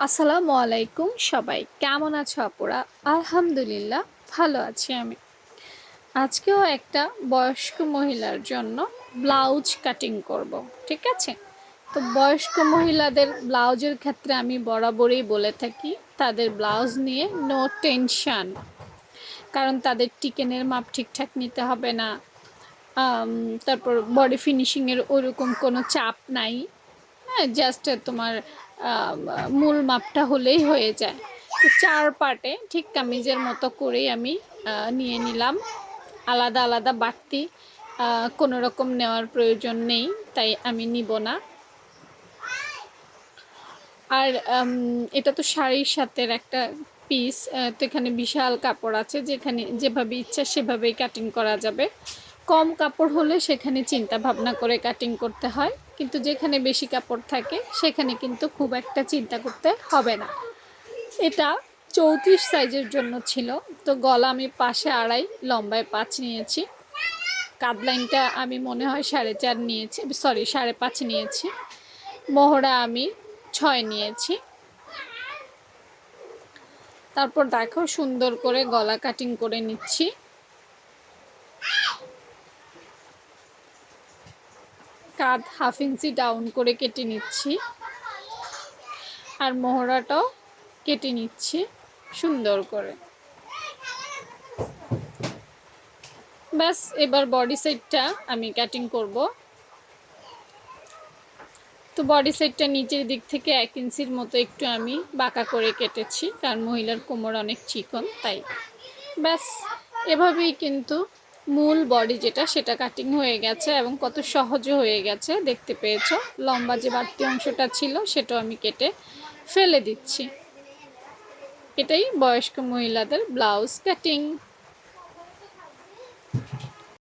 আসসালামু আলাইকুম সবাই কেমন আছো আপুরা? আলহামদুলিল্লাহ ভালো আছি আমি। আজকেও একটা বয়স্ক মহিলার জন্য ব্লাউজ কাটিং করব, ঠিক আছে? তো বয়স্ক মহিলাদের ব্লাউজের ক্ষেত্রে আমি বরাবরই বলে থাকি তাদের ব্লাউজ নিয়ে নো টেনশন, কারণ তাদের টিকেনের মাপ ঠিকঠাক নিতে হবে না। তারপর বডি ফিনিশিংয়ের ওরকম কোনো চাপ নাই। হ্যাঁ, জাস্ট তোমার মূল মাপটা হলেই হয়ে যায়। তো 4 পার্টে ঠিক কামিজের মতো করেই আমি নিয়ে নিলাম। আলাদা আলাদা বাড়তি কোনো রকম নেওয়ার প্রয়োজন নেই, তাই আমি নিব না। আর এটা তো শাড়ির সাথে একটা পিস, তো এখানে বিশাল কাপড় আছে, যেখানে যেভাবে ইচ্ছা সেভাবেই কাটিং করা যাবে। কম কাপড় হলে সেখানে চিন্তা ভাবনা করে কাটিং করতে হয়, কিন্তু যেখানে বেশি কাপড় থাকে সেখানে কিন্তু খুব একটা চিন্তা করতে হবে না। এটা 34 সাইজের জন্য ছিল। তো গলা আমি পাশে 2.5, লম্বায় 5 নিয়েছি। কাঁধ লাইনটা আমি মনে হয় 4.5 নিয়েছি, সরি 5.5 নিয়েছি। মহড়া আমি 6 নিয়েছি। তারপর দেখো সুন্দর করে গলা কাটিং করে নিচ্ছি। কাঁধ 1/2 ইঞ্চি ডাউন করে কেটে নিচ্ছি, আর মহড়াটাও কেটে নিচ্ছি সুন্দর করে। ব্যাস, এবার বডি সাইডটা আমি কাটিং করব। তো বডি সাইডটা নিচের দিক থেকে 1 ইঞ্চির মতো একটু আমি বাঁকা করে কেটেছি, কারণ মহিলার কোমর অনেক চিকন তাই। ব্যাস, এভাবেই কিন্তু মূল বডি যেটা সেটা কাটিং হয়ে গেছে, এবং কত সহজে হয়ে গেছে দেখতে পেয়েছো। লম্বা যে বাড়তি অংশটা ছিল সেটাও আমি কেটে ফেলে দিচ্ছি। এটাই বয়স্ক মহিলাদের ব্লাউজ কাটিং।